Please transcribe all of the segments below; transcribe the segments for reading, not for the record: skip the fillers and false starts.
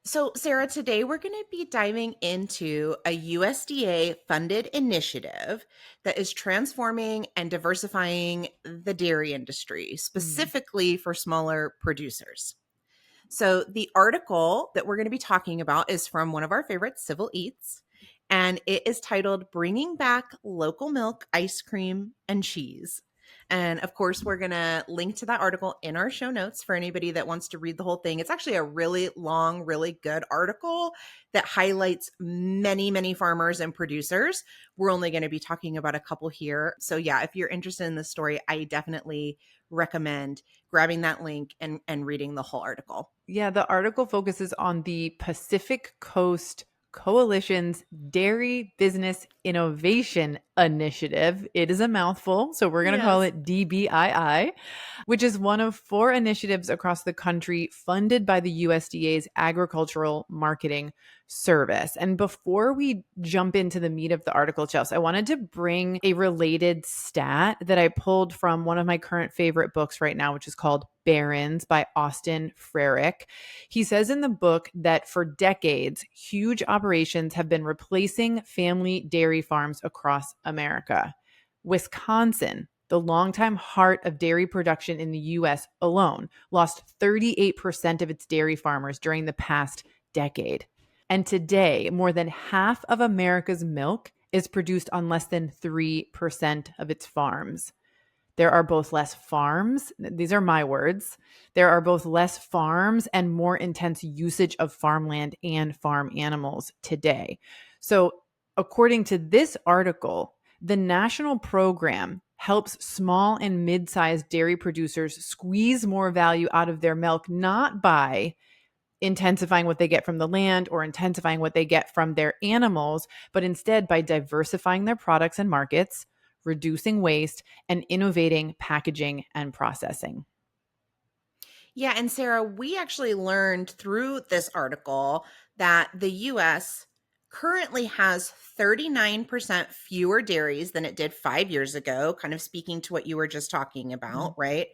So, Sarah, today we're going to be diving into a USDA funded initiative that is transforming and diversifying the dairy industry, Mm. specifically for smaller producers. So, the article that we're going to be talking about is from one of our favorites, Civil Eats, and it is titled Bringing Back Local Milk, Ice Cream, and Cheese. And of course, we're going to link to that article in our show notes for anybody that wants to read the whole thing. It's actually a really long, really good article that highlights many, many farmers and producers. We're only going to be talking about a couple here. So, yeah, if you're interested in this story, I definitely recommend grabbing that link and reading the whole article. Yeah, the article focuses on the Pacific Coast Coalition's Dairy Business Innovation Initiative. It is a mouthful, so we're going to call Yes. it DBII, which is one of 4 initiatives across the country funded by the USDA's Agricultural Marketing Service. And before we jump into the meat of the article, Chelsea, I wanted to bring a related stat that I pulled from one of my current favorite books right now, which is called Barons by Austin Frerick. He says in the book that for decades, huge operations have been replacing family dairy farms across America. Wisconsin, the longtime heart of dairy production in the US alone, lost 38% of its dairy farmers during the past decade. And today, more than half of America's milk is produced on less than 3% of its farms. There are both less farms, these are my words. There are both less farms and more intense usage of farmland and farm animals today. So, according to this article, the national program helps small and mid-sized dairy producers squeeze more value out of their milk, not by intensifying what they get from the land or intensifying what they get from their animals, but instead by diversifying their products and markets, reducing waste, and innovating packaging and processing. Yeah, and Sarah, we actually learned through this article that the US currently has 39% fewer dairies than it did 5 years ago, kind of speaking to what you were just talking Mhm. about, right?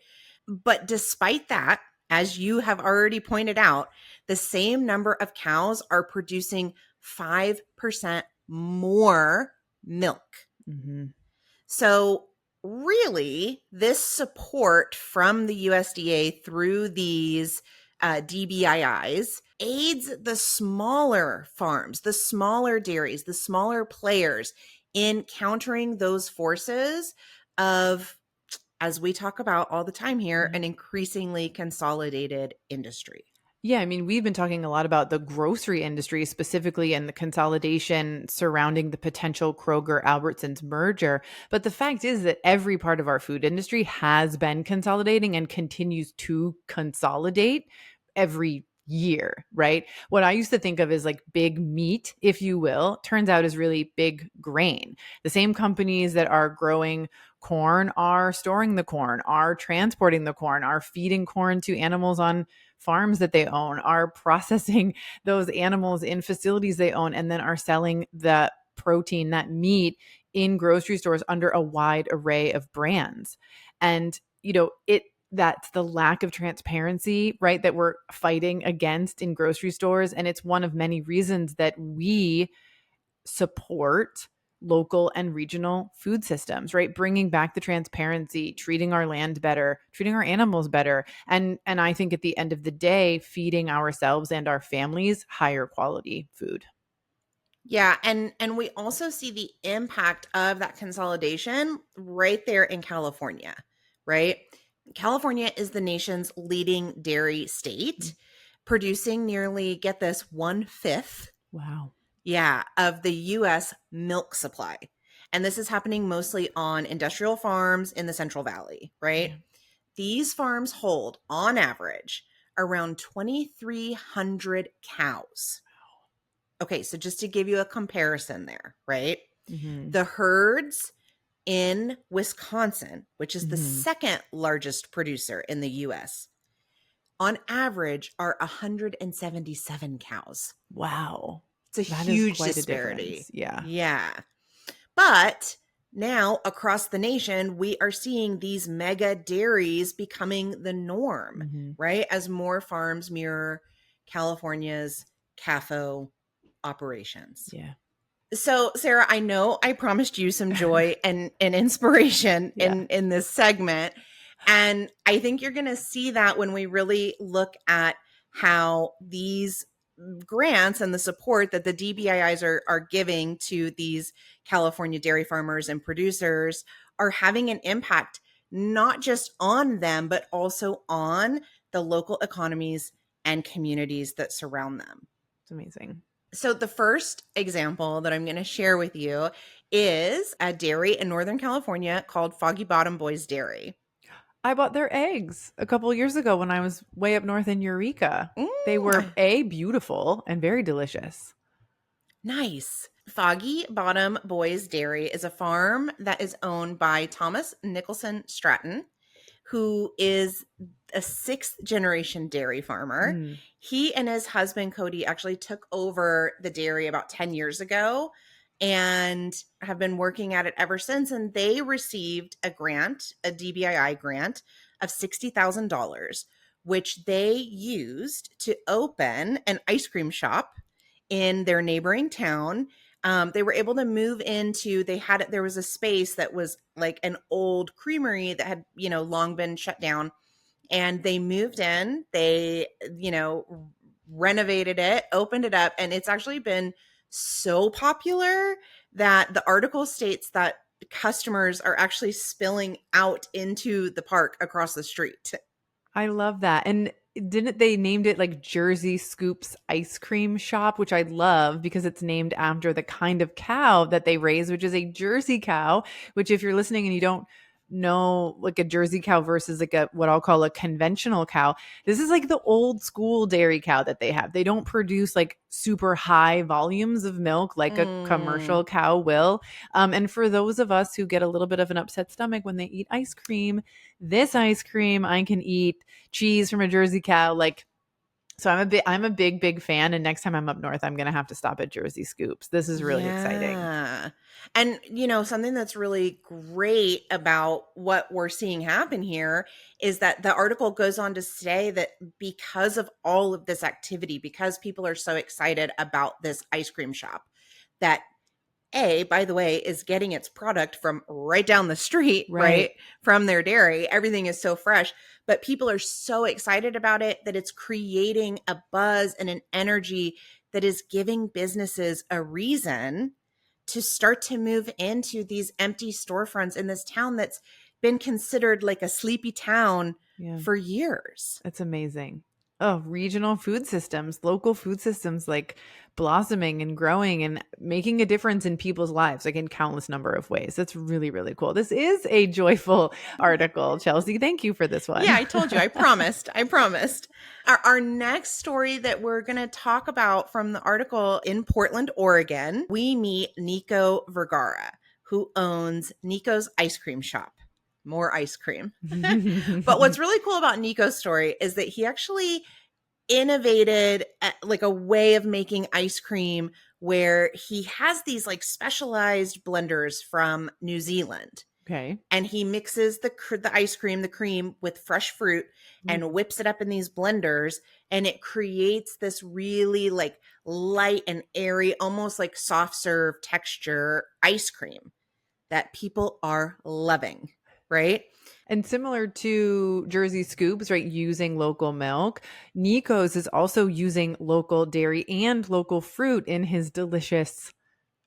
But despite that, as you have already pointed out, the same number of cows are producing 5% more milk. Mhm. So, really, this support from the USDA through these DBIIs aids the smaller farms, the smaller dairies, the smaller players in countering those forces of, as we talk about all the time here, an increasingly consolidated industry. Yeah, I mean, we've been talking a lot about the grocery industry specifically and the consolidation surrounding the potential Kroger Albertsons merger. But the fact is that every part of our food industry has been consolidating and continues to consolidate every year, right? What I used to think of as like big meat, if you will, turns out is really big grain. The same companies that are growing corn are storing the corn, are transporting the corn, are feeding corn to animals on farms that they own, are processing those animals in facilities they own, and then are selling the protein, that meat, in grocery stores under a wide array of brands. And, that's the lack of transparency, right, that we're fighting against in grocery stores. And it's one of many reasons that we support local and regional food systems, right? Bringing back the transparency, treating our land better, treating our animals better. And I think at the end of the day, feeding ourselves and our families higher quality food. Yeah, and we also see the impact of that consolidation right there in California, right? California is the nation's leading dairy state, producing nearly, get this, 1/5, Wow. yeah, of the US milk supply. And this is happening mostly on industrial farms in the Central Valley, right? Yeah. These farms hold, on average, around 2,300 cows. Okay, so just to give you a comparison there, right? Mm-hmm. The herds in Wisconsin, which is the Mm-hmm. second largest producer in the US, on average are 177 cows. Wow. It's a That is huge quite a difference. disparity. Yeah. Yeah. But now across the nation, we are seeing these mega dairies becoming the norm, Mm-hmm. right? As more farms mirror California's CAFO operations. Yeah. So, Sarah, I know I promised you some joy and inspiration Yeah. in this segment. And I think you're going to see that when we really look at how these grants and the support that the DBIIs are giving to these California dairy farmers and producers are having an impact, not just on them, but also on the local economies and communities that surround them. It's amazing. So, the first example that I'm going to share with you is a dairy in Northern California called Foggy Bottom Boys Dairy. I bought their eggs a couple years ago when I was way up north in Eureka. They were Mm, beautiful and very delicious. nice. Foggy Bottom Boys Dairy is a farm that is owned by Thomas Nicholson Stratton, who is a sixth generation dairy farmer. Mm. He and his husband, Cody, actually took over the dairy about 10 years ago and have been working at it ever since. And they received a grant, a DBII grant of $60,000, which they used to open an ice cream shop in their neighboring town. They were able to move into, there was a space that was like an old creamery that had, long been shut down, and they moved in, they, renovated it, opened it up, and it's actually been so popular that the article states that customers are actually spilling out into the park across the street. I love that. And didn't they named it like Jersey Scoops Ice Cream Shop, which I love because it's named after the kind of cow that they raise, which is a Jersey cow, which if you're listening and you don't know like a Jersey cow versus like a what I'll call a conventional cow, this is like the old school dairy cow that they have. They don't produce like super high volumes of milk like a Mm, commercial cow will. And for those of us who get a little bit of an upset stomach when they eat ice cream, this ice cream I can eat cheese from a Jersey cow. Like, so I'm a big fan. And next time I'm up north, I'm going to have to stop at Jersey Scoops. This is really exciting. yeah. And, something that's really great about what we're seeing happen here is that the article goes on to say that because of all of this activity, because people are so excited about this ice cream shop, that by the way, is getting its product from right down the street, Right. right? From their dairy. Everything is so fresh, but people are so excited about it that it's creating a buzz and an energy that is giving businesses a reason to start to move into these empty storefronts in this town that's been considered like a sleepy town Yeah. for years. It's amazing. Oh, regional food systems, local food systems like blossoming and growing and making a difference in people's lives, like in countless number of ways. That's really, really cool. This is a joyful article, Chelsea. Thank you for this Yeah, one. I told you. I promised. I promised. Our next story that we're going to talk about from the article in Portland, Oregon, we meet Nico Vergara, who owns Nico's Ice Cream Shop. More ice cream. But what's really cool about Nico's story is that he actually innovated like a way of making ice cream where he has these like specialized blenders from New Zealand, Okay. and he mixes the ice cream, the cream, with fresh fruit Ooh. and whips it up in these blenders, and it creates this really like light and airy, almost like soft serve texture ice cream that people are loving, right? And similar to Jersey Scoops, right, using local milk, Nico's is also using local dairy and local fruit in his delicious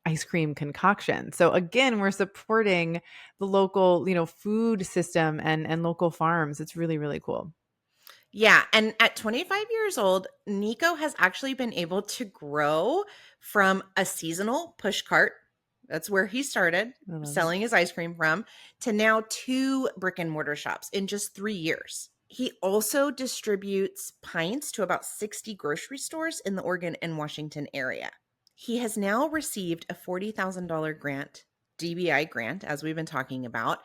ice cream concoction. So again, we're supporting the local, food system and local farms. It's really, really cool. Yeah. And at 25 years old, Nico has actually been able to grow from a seasonal push cart. That's where he started I love it. selling his ice cream from, to now 2 brick and mortar shops in just 3 years. He also distributes pints to about 60 grocery stores in the Oregon and Washington area. He has now received a $40,000 grant, DBI grant, as we've been talking about,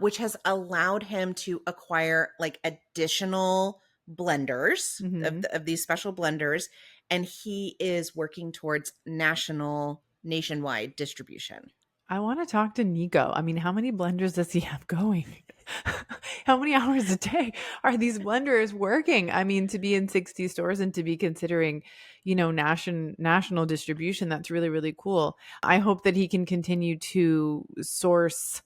which has allowed him to acquire like additional blenders Mm-hmm. of these special blenders. And he is working towards nationwide distribution. I want to talk to Nico. I mean, how many blenders does he have going? How many hours a day are these blenders working? I mean, to be in 60 stores and to be considering, national distribution. That's really, really cool. I hope that he can continue to source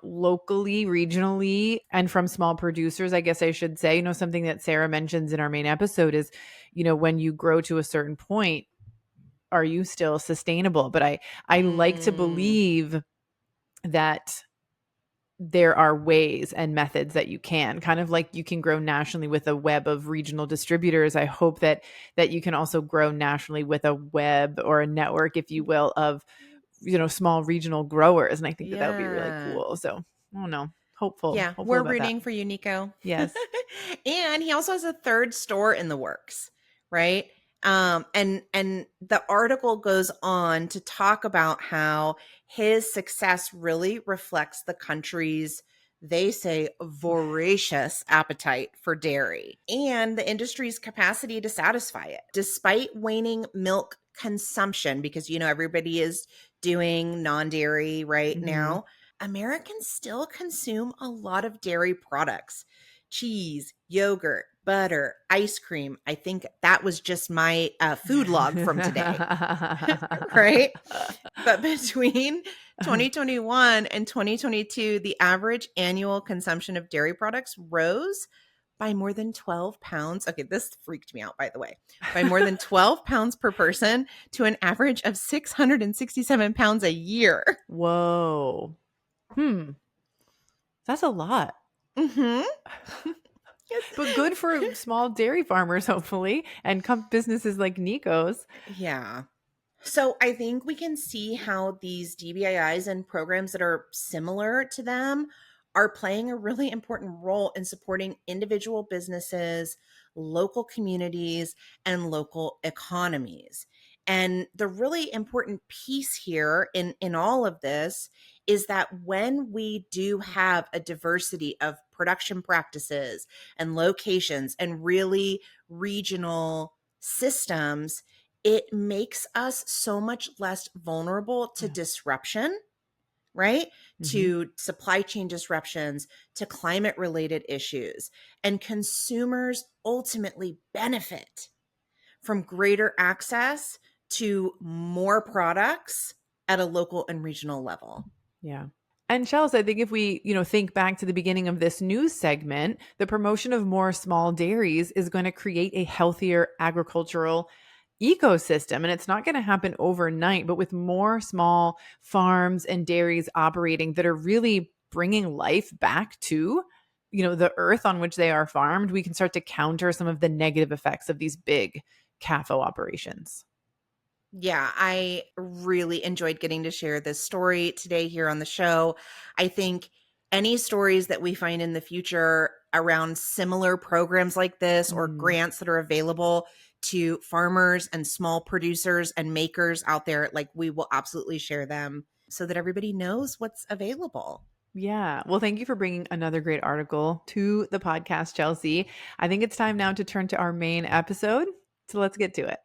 locally, regionally, and from small producers, I guess I should say. Something that Sarah mentions in our main episode is, when you grow to a certain point, are you still sustainable? But I like to Mm, believe that there are ways and methods that you can, kind of like you can grow nationally with a web of regional distributors. I hope that you can also grow nationally with a web or a network, if you will, of small regional growers. And I think that would be really yeah. cool. So I don't know, hopeful Yeah, we're about that. rooting for you, Nico. Yes. And he also has a third store in the works, right? And the article goes on to talk about how his success really reflects the country's, they say, voracious appetite for dairy and the industry's capacity to satisfy it. Despite waning milk consumption, because everybody is doing non-dairy right Mm-hmm. now, Americans still consume a lot of dairy products: cheese, yogurt, butter, ice cream. I think that was just my food log from today, right? But between 2021 and 2022, the average annual consumption of dairy products rose by more than 12 pounds. Okay, this freaked me out, by the way. By more than 12 pounds per person to an average of 667 pounds a year. Whoa. That's a lot. Mm-hmm. Yes. But good for small dairy farmers, hopefully, and businesses like Nico's. Yeah. So I think we can see how these DBIs and programs that are similar to them are playing a really important role in supporting individual businesses, local communities, and local economies. And the really important piece here in all of this is that when we do have a diversity of production practices and locations and really regional systems, it makes us so much less vulnerable to Yeah. disruption, right? Mm-hmm. To supply chain disruptions, to climate related issues. And consumers ultimately benefit from greater access to more products at a local and regional level. Yeah. And Chelsea, I think if we, think back to the beginning of this news segment, the promotion of more small dairies is going to create a healthier agricultural ecosystem. And it's not going to happen overnight, but with more small farms and dairies operating that are really bringing life back to, the earth on which they are farmed, we can start to counter some of the negative effects of these big CAFO operations. Yeah, I really enjoyed getting to share this story today here on the show. I think any stories that we find in the future around similar programs like this or Mm. grants that are available to farmers and small producers and makers out there, like we will absolutely share them so that everybody knows what's available. Yeah. Well, thank you for bringing another great article to the podcast, Chelsea. I think it's time now to turn to our main episode. So let's get to it.